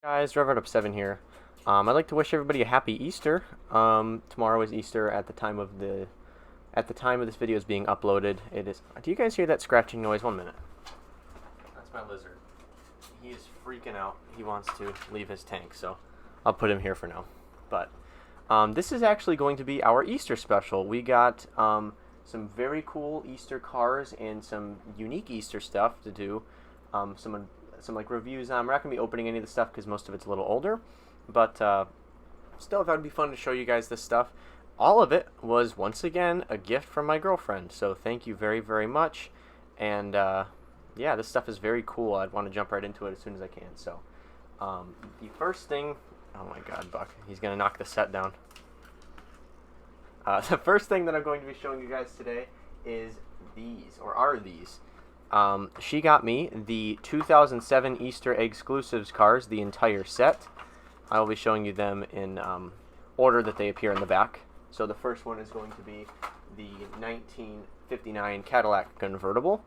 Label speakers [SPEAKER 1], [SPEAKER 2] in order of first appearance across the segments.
[SPEAKER 1] Guys, RevItUp7 here. I'd like to wish everybody a happy Easter. Tomorrow is Easter at the time of this video is being uploaded. It is. Do you guys hear that scratching noise? 1 minute. That's my lizard. He is freaking out. He wants to leave his tank, so I'll put him here for now. But this is actually going to be our Easter special. We got some very cool Easter cars and some unique Easter stuff to do. Some like reviews on. We're not going to be opening any of the stuff because most of it's a little older, but still, I thought it'd be fun to show you guys this stuff. All of it was, once again, a gift from my girlfriend, so thank you very, very much. And yeah, this stuff is very cool. I'd want to jump right into it as soon as I can. So the first thing, oh my god, Buck, he's going to knock the set down. The first thing that I'm going to be showing you guys today is are these. She got me the 2007 Easter exclusives cars, the entire set. I will be showing you them in order that they appear in the back. So the first one is going to be the 1959 Cadillac Convertible.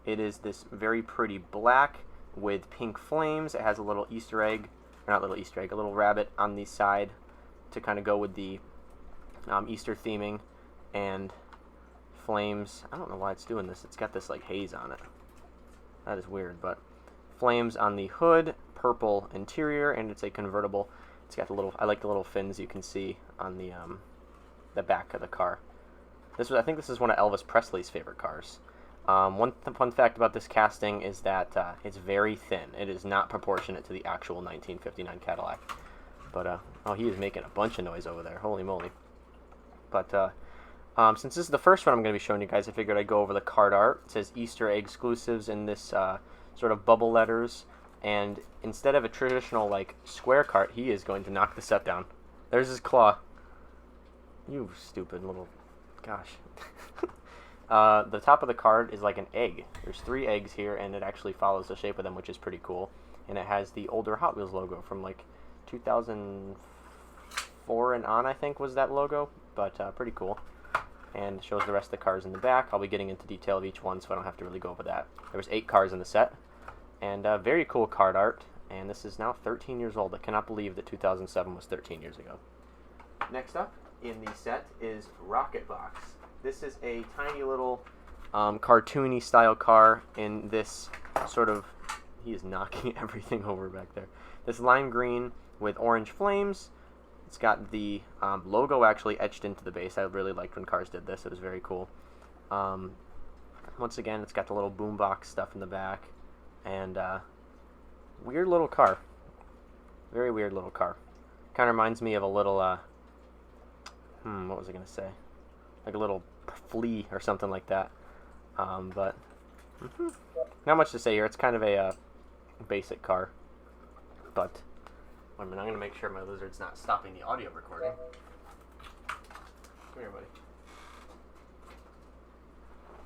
[SPEAKER 1] It is this very pretty black with pink flames. It has a little Easter egg, or not little Easter egg, a little rabbit on the side to kind of go with the Easter theming, and flames. I don't know why it's doing this. It's got this like haze on it. That is weird, but flames on the hood, purple interior, and it's a convertible. It's got the little. I like the little fins you can see on the back of the car. I think this is one of Elvis Presley's favorite cars. One fun fact about this casting is that it's very thin. It is not proportionate to the actual 1959 Cadillac. But oh, he is making a bunch of noise over there. Holy moly! But since this is the first one I'm going to be showing you guys, I figured I'd go over the card art. It says Easter egg exclusives in this sort of bubble letters, and instead of a traditional like square cart, he is going to knock the set down. There's his claw. You stupid little, gosh. The top of the card is like an egg. There's 3 eggs here, and it actually follows the shape of them, which is pretty cool. And it has the older Hot Wheels logo from like 2004 and on, I think was that logo, but pretty cool. And shows the rest of the cars in the back. I'll be getting into detail of each one, so I don't have to really go over that. There was 8 cars in the set, and very cool card art. And this is now 13 years old. I cannot believe that 2007 was 13 years ago. Next up in the set is Rocket Box. This is a tiny little cartoony style car in this sort of, he is knocking everything over back there. This lime green with orange flames. It's got the logo actually etched into the base. I really liked when cars did this. It was very cool. Once again, it's got the little boombox stuff in the back. And weird little car. Very weird little car. Kind of reminds me of a little, what was I going to say? Like a little flea or something like that. But not much to say here. It's kind of a basic car. But I'm going to make sure my lizard's not stopping the audio recording. Come here, buddy.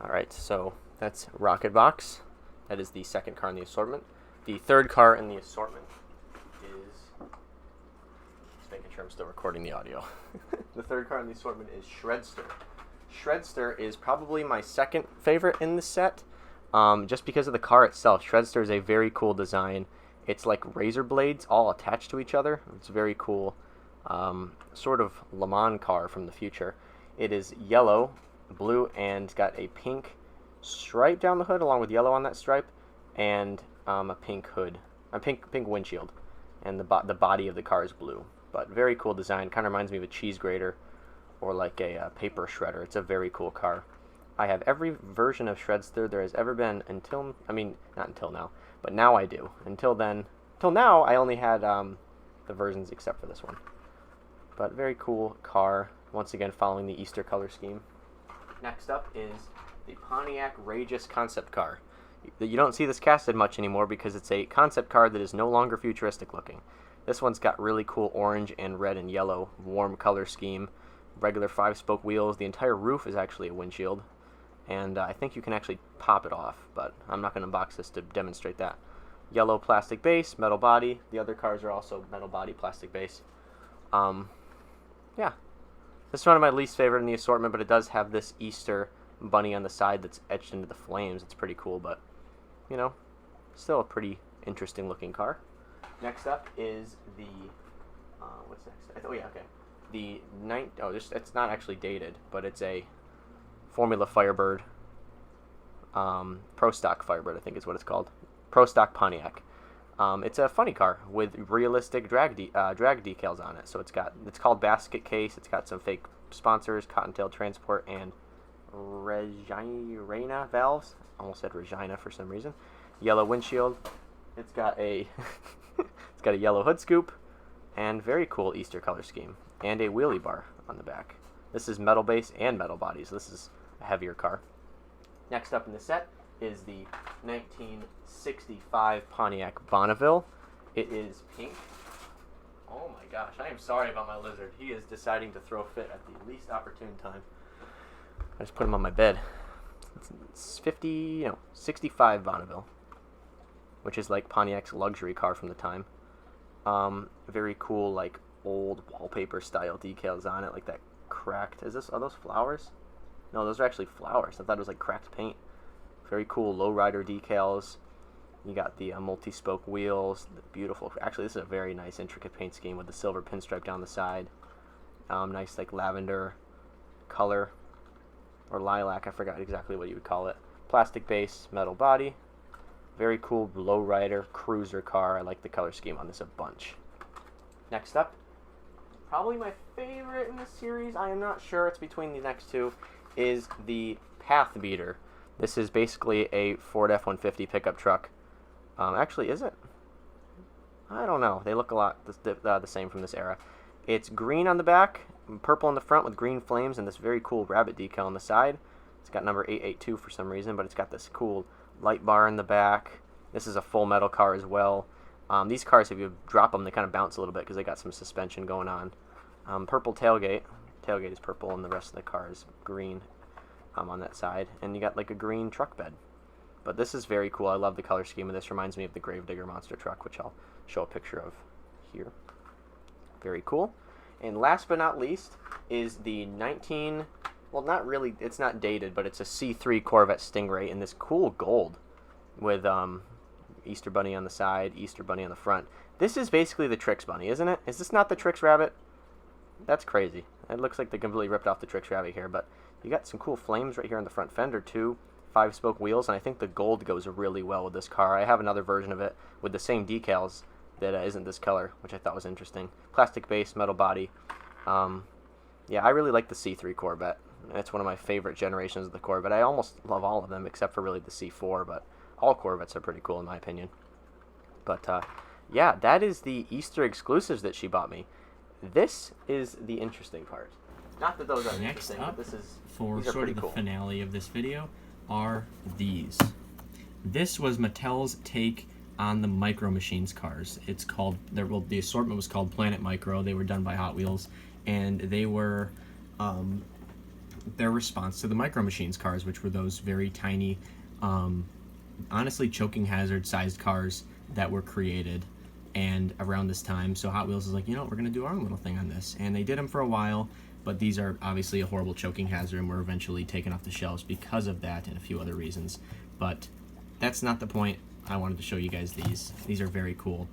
[SPEAKER 1] Alright, so that's Rocket Box. That is the second car in the assortment. The third car in the assortment is... Just making sure I'm still recording the audio. The third car in the assortment is Shredster. Shredster is probably my second favorite in the set, just because of the car itself. Shredster is a very cool design. It's like razor blades all attached to each other. It's a very cool sort of Le Mans car from the future. It is yellow, blue, and got a pink stripe down the hood along with yellow on that stripe, and a pink hood, a pink windshield, and the body of the car is blue. But very cool design. Kind of reminds me of a cheese grater or like a paper shredder. It's a very cool car. I have every version of Shredster there has ever been not until now, but now I do. Until now, I only had the versions except for this one. But very cool car, once again following the Easter color scheme. Next up is the Pontiac Ragis concept car. You don't see this casted much anymore because it's a concept car that is no longer futuristic looking. This one's got really cool orange and red and yellow warm color scheme. Regular 5-spoke wheels. The entire roof is actually a windshield. And I think you can actually pop it off, but I'm not going to unbox this to demonstrate that. Yellow plastic base, metal body. The other cars are also metal body, plastic base. Yeah. This is one of my least favorite in the assortment, but it does have this Easter bunny on the side that's etched into the flames. It's pretty cool, but, you know, still a pretty interesting looking car. Next up is the, what's next? Oh yeah, okay. It's not actually dated, but it's a Formula Firebird, Pro Stock Firebird, I think is what it's called. Pro Stock Pontiac. It's a funny car with realistic drag decals on it. So it's called Basket Case. It's got some fake sponsors, Cottontail Transport, and Regina valves. Almost said Regina for some reason. Yellow windshield. It's got a it's got a yellow hood scoop, and very cool Easter color scheme, and a wheelie bar on the back. This is metal base and metal body, so this is a heavier car. Next up in the set is the 1965 Pontiac Bonneville. It is pink. Oh my gosh, I am sorry about my lizard. He is deciding to throw a fit at the least opportune time. I just put him on my bed. It's 65 Bonneville, which is like Pontiac's luxury car from the time. Very cool, like old wallpaper style decals on it, like that cracked. Are those flowers? No, those are actually flowers. I thought it was like cracked paint. Very cool lowrider decals. You got the multi-spoke wheels. The beautiful. Actually, this is a very nice intricate paint scheme with the silver pinstripe down the side. Nice like lavender color or lilac. I forgot exactly what you would call it. Plastic base, metal body. Very cool lowrider cruiser car. I like the color scheme on this a bunch. Next up, probably my favorite in this series. I am not sure. It's between the next two. Is the Path Beater. This is basically a Ford F-150 pickup truck. Actually, is it? I don't know. They look a lot the same from this era. It's green on the back, purple on the front with green flames, and this very cool rabbit decal on the side. It's got number 882 for some reason, but it's got this cool light bar in the back. This is a full metal car as well. These cars, if you drop them, they kind of bounce a little bit because they got some suspension going on. Purple tailgate. Tailgate is purple, and the rest of the car is green on that side. And you got like a green truck bed. But this is very cool. I love the color scheme of this. Reminds me of the Gravedigger monster truck, which I'll show a picture of here. Very cool. And last but not least is the well, not really, it's not dated, but it's a C3 Corvette Stingray in this cool gold with Easter Bunny on the side, Easter Bunny on the front. This is basically the Trix Bunny, isn't it? Is this not the Trix Rabbit? That's crazy. It looks like they completely ripped off the Trix Rabbit here, but you got some cool flames right here on the front fender too. 5-spoke wheels, and I think the gold goes really well with this car. I have another version of it with the same decals that isn't this color, which I thought was interesting. Plastic base, metal body. Yeah, I really like the C3 Corvette. It's one of my favorite generations of the Corvette. I almost love all of them except for really the C4, but all Corvettes are pretty cool in my opinion. But yeah, that is the Easter exclusives that she bought me. This is the interesting part. Not that those are interesting, but these are
[SPEAKER 2] sort
[SPEAKER 1] pretty
[SPEAKER 2] of the
[SPEAKER 1] cool.
[SPEAKER 2] Finale of this video are these. This was Mattel's take on the Micro Machines cars. It's called, the assortment was called Planet Micro. They were done by Hot Wheels, and they were their response to the Micro Machines cars, which were those very tiny, honestly choking hazard sized cars that were created and around this time. So Hot Wheels is like, you know, we're going to do our own little thing on this. And they did them for a while, but these are obviously a horrible choking hazard and were eventually taken off the shelves because of that and a few other reasons. But that's not the point. I wanted to show you guys these. These are very cool.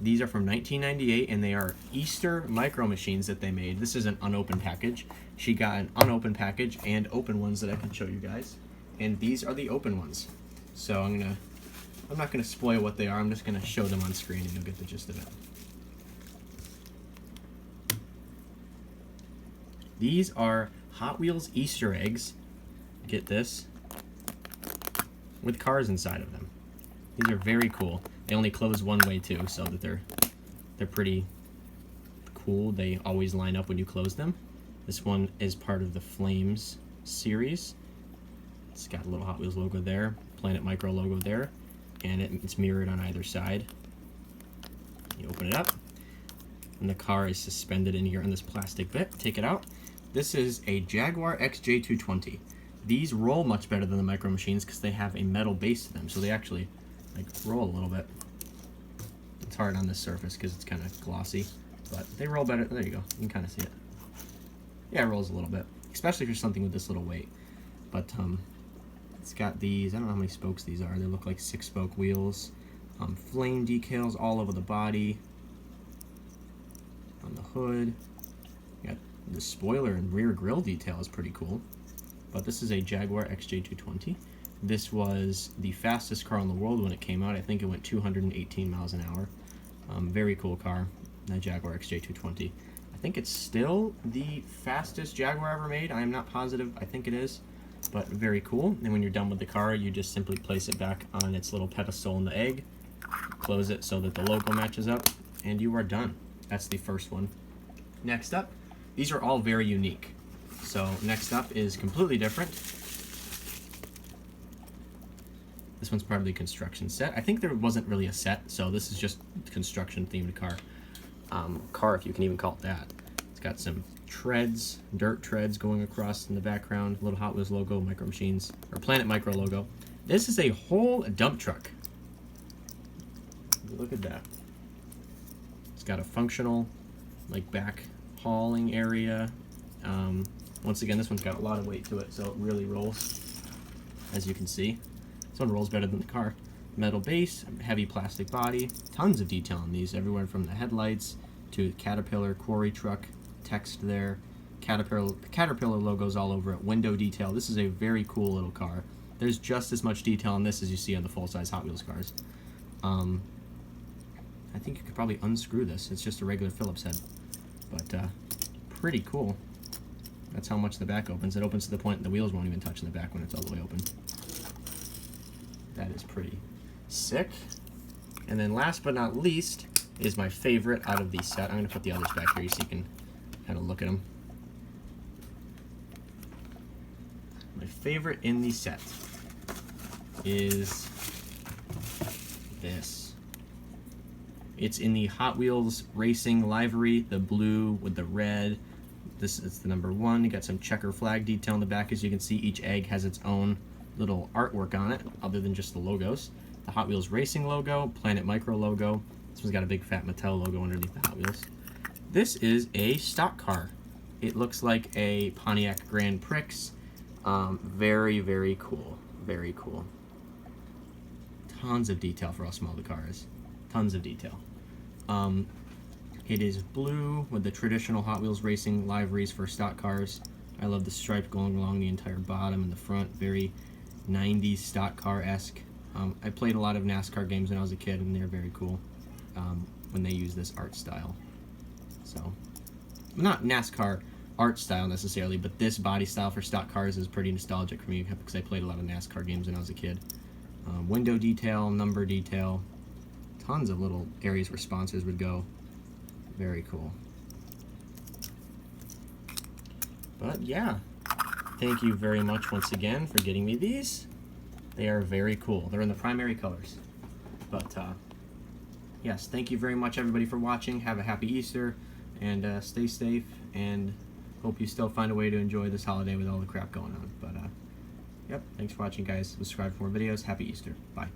[SPEAKER 2] These are from 1998, and they are Easter Micro Machines that they made. This is an unopened package. She got an unopened package and open ones that I can show you guys. And these are the open ones. So I'm not gonna spoil what they are. I'm just gonna show them on screen, and you'll get the gist of it. These are Hot Wheels Easter eggs. Get this, with cars inside of them. These are very cool. They only close one way too, so that they're pretty cool. They always line up when you close them. This one is part of the Flames series. It's got a little Hot Wheels logo there, Planet Micro logo there, and it's mirrored on either side. You open it up, and the car is suspended in here on this plastic bit. Take it out. This is a Jaguar Xj220. These roll much better than the Micro Machines because they have a metal base to them, so they actually like roll a little bit. It's hard on this surface because it's kind of glossy, but they roll better. There you go. You can kind of see it. Yeah, it rolls a little bit, especially for something with this little weight. But it's got these. I don't know how many spokes these are. They look like 6-spoke wheels. Flame decals all over the body. On the hood. You got the spoiler and rear grille detail is pretty cool. But this is a Jaguar Xj220. This was the fastest car in the world when it came out. I think it went 218 miles an hour. Very cool car, the Jaguar Xj220. I think it's still the fastest Jaguar ever made. I am not positive. I think it is, but very cool. And when you're done with the car, you just simply place it back on its little pedestal in the egg, close it so that the logo matches up, and you are done. That's the first one. Next up, these are all very unique. So next up is completely different. This one's part of the construction set. I think there wasn't really a set, so this is just construction themed car. Car, if you can even call it that. It's got some treads, dirt treads going across in the background, little Hot Wheels logo, Micro Machines, or Planet Micro logo. This is a whole dump truck. Look at that. It's got a functional, like, back hauling area. Once again, this one's got a lot of weight to it, so it really rolls, as you can see. This one rolls better than the car. Metal base, heavy plastic body, tons of detail on these, everywhere from the headlights to Caterpillar, quarry truck, text there, Caterpillar logos all over it, window detail. This is a very cool little car. There's just as much detail on this as you see on the full-size Hot Wheels cars. I think you could probably unscrew this. It's just a regular Phillips head, but pretty cool. That's how much the back opens. It opens to the point the wheels won't even touch in the back when it's all the way open. That is pretty sick. And then last but not least is my favorite out of the set. I'm going to put the others back here so you can kind of look at them. My favorite in the set is this. It's in the Hot Wheels Racing livery, the blue with the red. This is the number 1. You got some checker flag detail in the back. As you can see, each egg has its own little artwork on it, other than just the logos. The Hot Wheels Racing logo, Planet Micro logo. This one's got a big fat Mattel logo underneath the Hot Wheels. This is a stock car. It looks like a Pontiac Grand Prix. Very, very cool. Very cool. Tons of detail for how small the car is. Tons of detail. It is blue with the traditional Hot Wheels Racing liveries for stock cars. I love the stripe going along the entire bottom and the front. Very 90s stock car-esque. I played a lot of NASCAR games when I was a kid, and they're very cool when they use this art style. So, not NASCAR art style necessarily, but this body style for stock cars is pretty nostalgic for me because I played a lot of NASCAR games when I was a kid. Window detail, number detail, tons of little areas where sponsors would go. Very cool. But yeah, thank you very much once again for getting me these. They are very cool. They're in the primary colors. But yes, thank you very much everybody for watching. Have a happy Easter, and stay safe, and hope you still find a way to enjoy this holiday with all the crap going on. But yep, thanks for watching guys. Subscribe for more videos. Happy Easter. Bye.